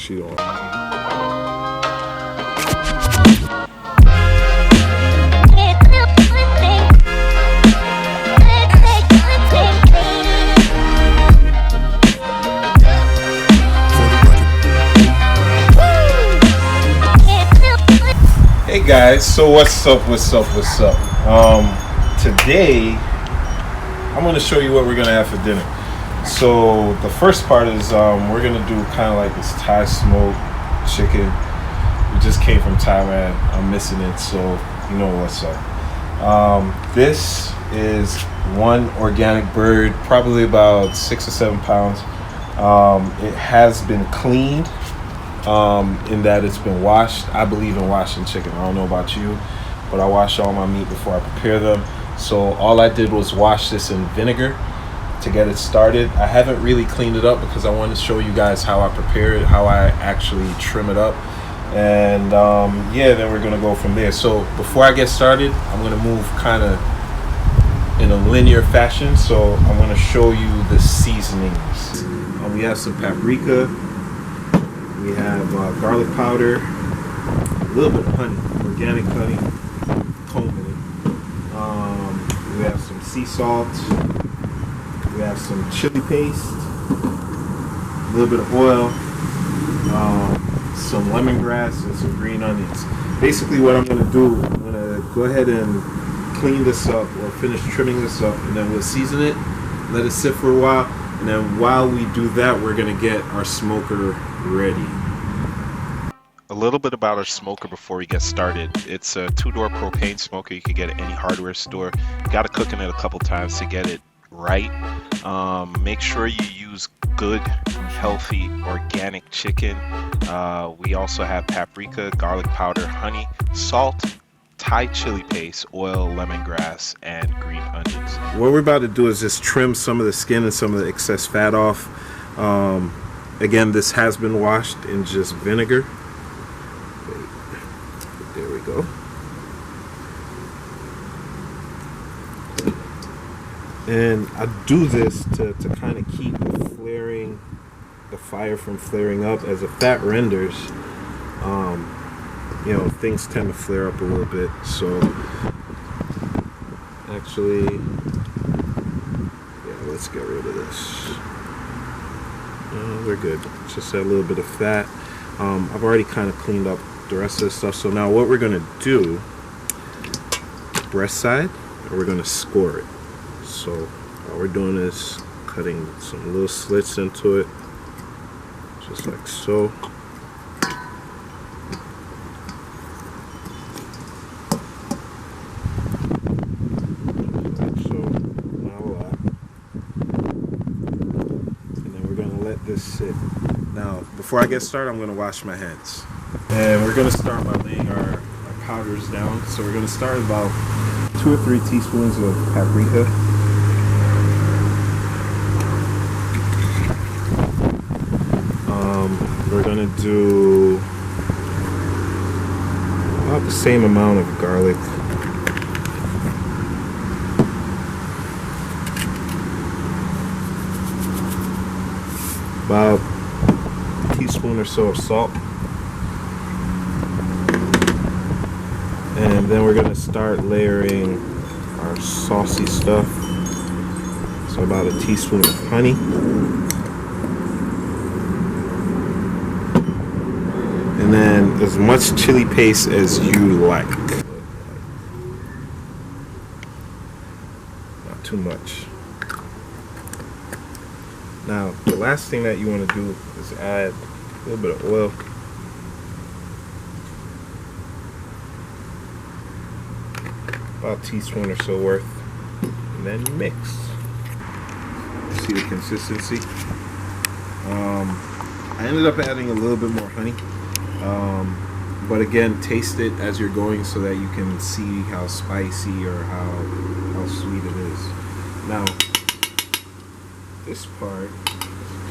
She don't. Hey guys, so what's up? Today I'm going to show you what we're going to have for dinner. So the first part is we're going to do kind of like this Thai smoked chicken. We just came from Thailand. I'm missing it, so you know what's up. This is one organic bird, probably about 6 or 7 pounds. It has been cleaned. In that it's been washed. I believe in washing chicken. I don't know about you, but I wash all my meat before I prepare them. So all I did was wash this in vinegar to get it started. I haven't really cleaned it up because I want to show you guys how I prepare it, how I actually trim it up, and yeah, then we're gonna go from there. So before I get started, I'm gonna move kind of in a linear fashion. So I'm gonna show you the seasonings. We have some paprika. We have garlic powder, a little bit of honey, organic honey, comb in it. We have some sea salt. We have some chili paste, a little bit of oil, some lemongrass, and some green onions. Basically what I'm going to do, I'm going to go ahead and clean this up or finish trimming this up, and then we'll season it, let it sit for a while. And then while we do that, we're going to get our smoker ready. A little bit about our smoker before we get started. It's a 2-door propane smoker. You can get it at any hardware store. Got to cook in it a couple times to get it right. Make sure you use good, healthy, organic chicken. We also have paprika, garlic powder, honey, salt, Thai chili paste, oil, lemongrass, and green onions. What we're about to do is just trim some of the skin and some of the excess fat off. Again, this has been washed in just vinegar. There we go. And I do this to kind of keep the fire from flaring up. As the fat renders, you know, things tend to flare up a little bit. So actually, yeah, let's get rid of this. We're good. Just a little bit of fat. I've already kind of cleaned up the rest of the stuff. So now what we're going to do, breast side, and we're going to score it. So all we're doing is cutting some little slits into it, just like so. This sit. Now, before I get started, I'm going to wash my hands. And we're going to start by laying our powders down. So we're going to start with about 2 or 3 teaspoons of paprika. We're going to do about the same amount of garlic. About a teaspoon or so of salt, and then we're going to start layering our saucy stuff. So about a teaspoon of honey, and then as much chili paste as you like. Not too much. Now, the last thing that you want to do is add a little bit of oil. About a teaspoon or so worth. And then you mix. See the consistency? I ended up adding a little bit more honey. But again, taste it as you're going so that you can see how spicy or how sweet it is. Now, this part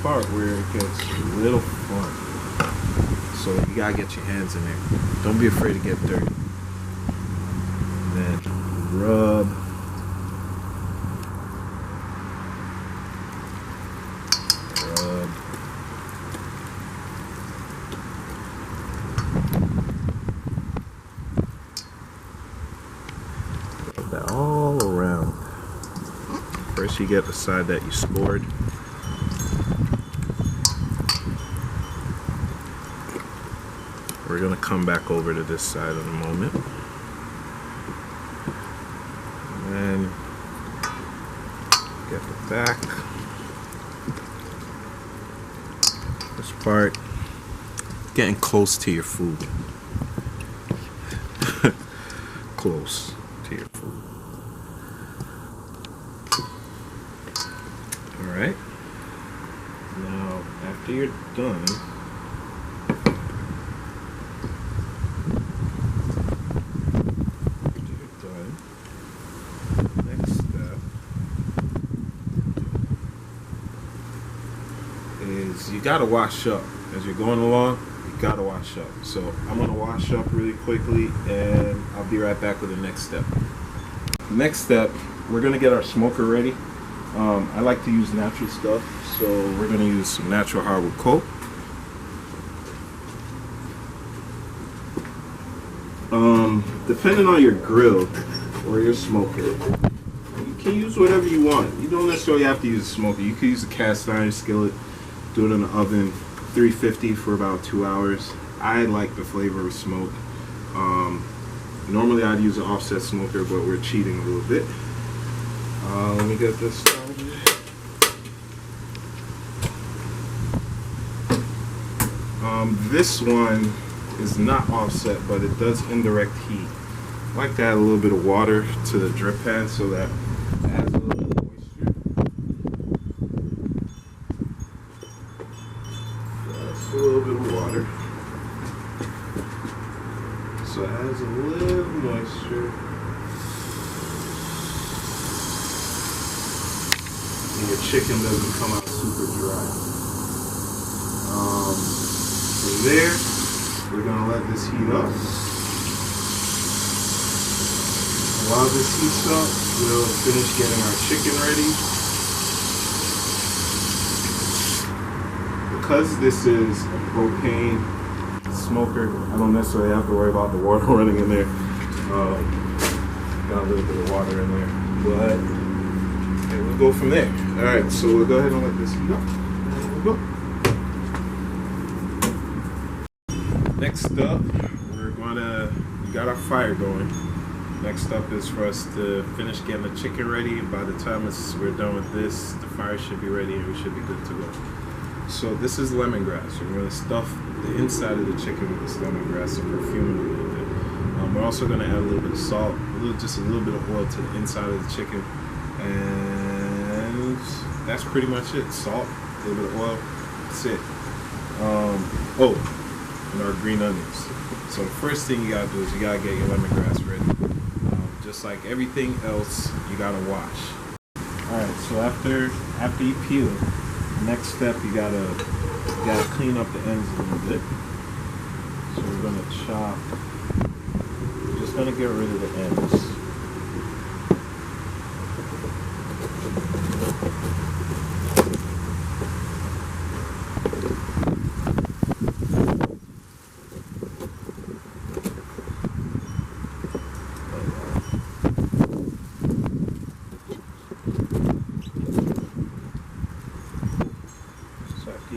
where it gets a little fun. So you gotta get your hands in there. Don't be afraid to get dirty. Then rub. Get that all around. First you get the side that you scored. We're gonna come back over to this side in a moment. And then get the back. This part, getting close to your food. Close to your food. Alright. Now, after you're done, next step is you gotta wash up. As you're going along, you gotta wash up. So I'm gonna wash up really quickly and I'll be right back with the next step. Next step, we're gonna get our smoker ready. I like to use natural stuff, so we're gonna use some natural hardwood coke. Depending on your grill or your smoker, you can use whatever you want. You don't necessarily have to use a smoker. You can use a cast iron skillet, do it in the oven, 350 for about 2 hours. I like the flavor of smoke. Normally I'd use an offset smoker, but we're cheating a little bit. Let me get this started. This one is not offset, but it does indirect heat. I like to add a little bit of water to the drip pan so that it adds a little bit of moisture. Just a little bit of water. So it adds a little moisture. And your chicken doesn't come out super dry. From there, we're gonna let this heat up. While this heats up, we'll finish getting our chicken ready. Because this is a propane smoker, I don't necessarily have to worry about the water running in there. Got a little bit of water in there, but okay, we'll go from there. All right, so we'll go ahead and let this heat up. And we'll go. Next up, we got our fire going. Next up is for us to finish getting the chicken ready. By the time we're done with this, the fire should be ready and we should be good to go. So this is lemongrass. We're going to stuff the inside of the chicken with this lemongrass and perfume it a little bit. We're also going to add a little bit of salt, just a little bit of oil to the inside of the chicken. And that's pretty much it. Salt, a little bit of oil, that's it. And our green onions. So the first thing you gotta do is you gotta get your lemongrass ready. Just like everything else, you gotta wash. All right. So after you peel, next step you gotta clean up the ends a little bit. So we're gonna chop. We're just gonna get rid of the ends.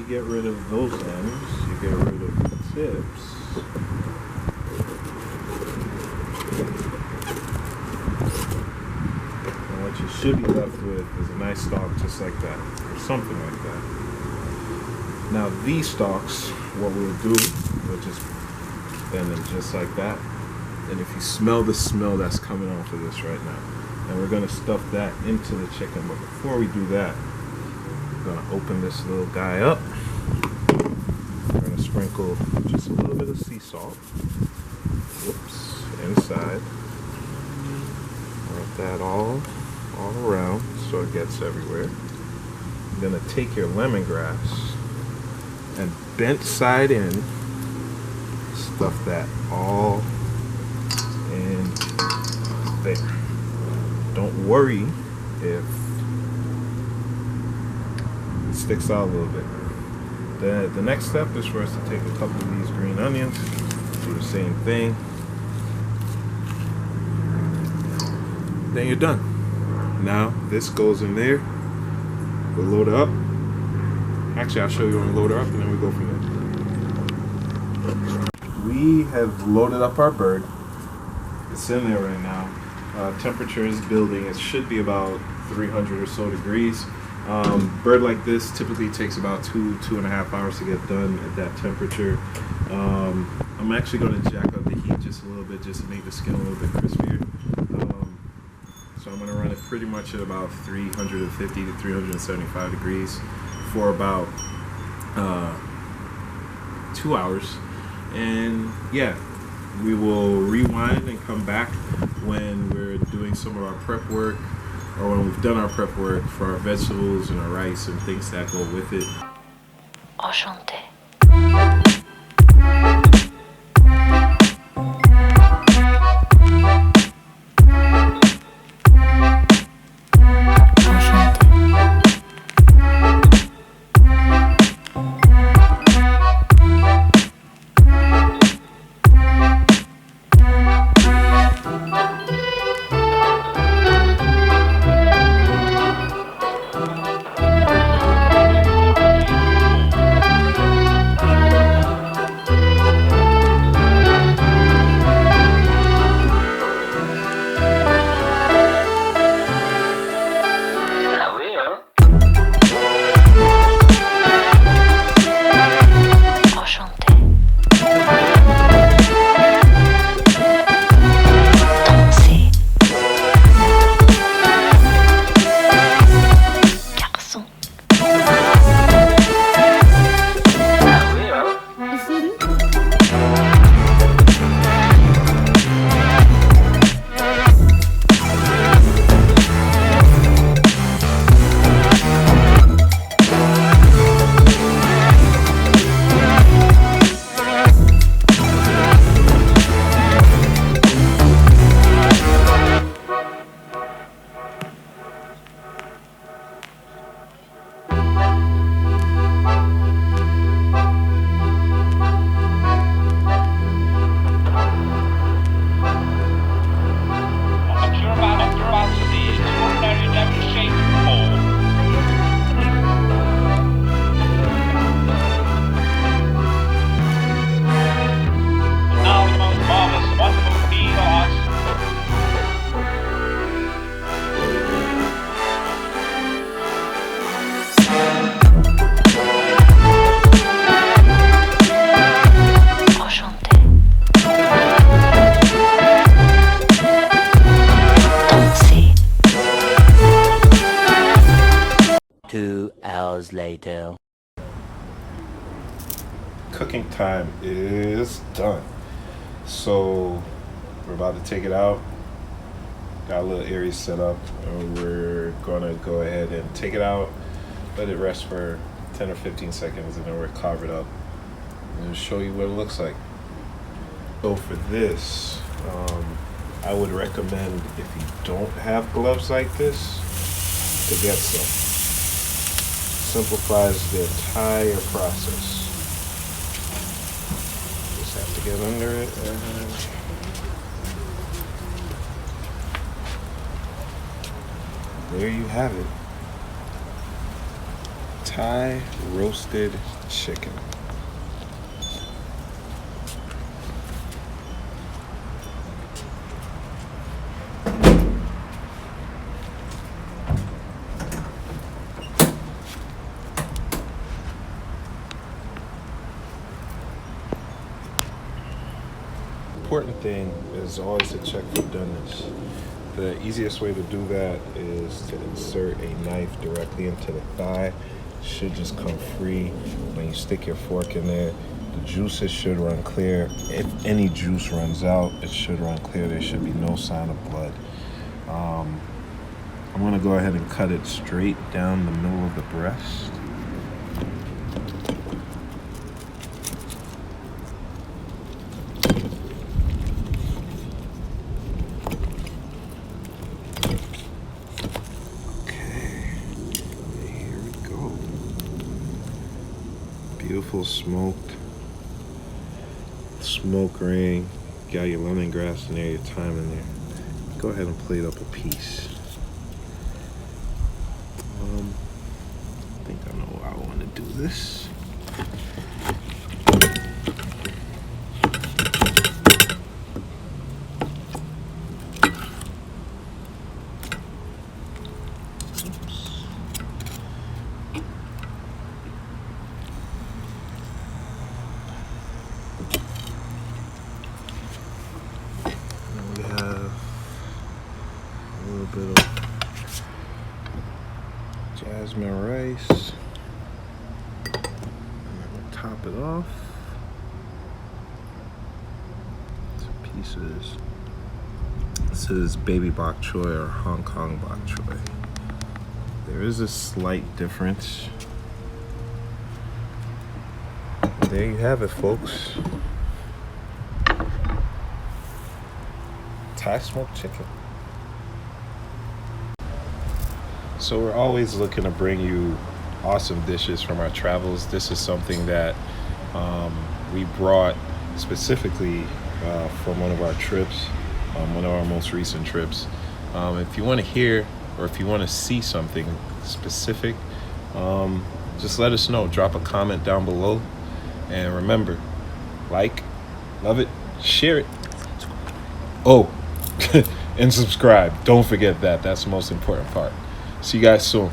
Get rid of those ends, you get rid of the tips. And what you should be left with is a nice stalk just like that, or something like that. Now these stalks, what we'll do, we'll just bend them just like that. And if you smell the smell that's coming off of this right now, and we're gonna stuff that into the chicken, but before we do that, we're gonna open this little guy up. We're gonna sprinkle just a little bit of sea salt. Whoops, inside. Rub that all around so it gets everywhere. You're gonna take your lemongrass and bent side in, stuff that all in there. Don't worry if it sticks out a little bit. The next step is for us to take a couple of these green onions, do the same thing. then you're done. Now this goes in there. We'll load it up. Actually, I'll show you when we load her up, and then we go from there. We have loaded up our bird. It's in there right now. Temperature is building. It should be about 300 or so degrees. Bird like this typically takes about 2.5 hours to get done at that temperature. I'm actually going to jack up the heat just a little bit just to make the skin a little bit crispier. So I'm going to run it pretty much at about 350 to 375 degrees for about 2 hours. And yeah, we will rewind and come back when we're doing some of our prep work, or when we've done our prep work for our vegetables and our rice and things that go with it. Enchanté. Later. Cooking time is done. So we're about to take it out. Got a little area set up, and we're gonna go ahead and take it out, let it rest for 10 or 15 seconds, and then we'll carve it up and show you what it looks like. So for this, I would recommend, if you don't have gloves like this, to get some. Simplifies the entire process. Just have to get under it, and there you have it. Thai roasted chicken. Important thing is always to check for doneness. The easiest way to do that is to insert a knife directly into the thigh. It should just come free. When you stick your fork in there, the juices should run clear. If any juice runs out, it should run clear. There should be no sign of blood. I'm gonna go ahead and cut it straight down the middle of the breast. Beautiful smoked, smoke ring. Got your lemongrass in there, your thyme in there. go ahead and plate up a piece. I think I know how I want to do this. We have a little bit of jasmine rice. And we'll top it off. Some pieces. This is baby bok choy or Hong Kong bok choy. There is a slight difference. There you have it, folks. Thai smoked chicken. So we're always looking to bring you awesome dishes from our travels. This is something that we brought specifically from one of our trips, one of our most recent trips. If you want to hear or if you want to see something specific, just let us know. Drop a comment down below. And remember, like, love it, share it. Oh, and subscribe. Don't forget that. That's the most important part. See you guys soon.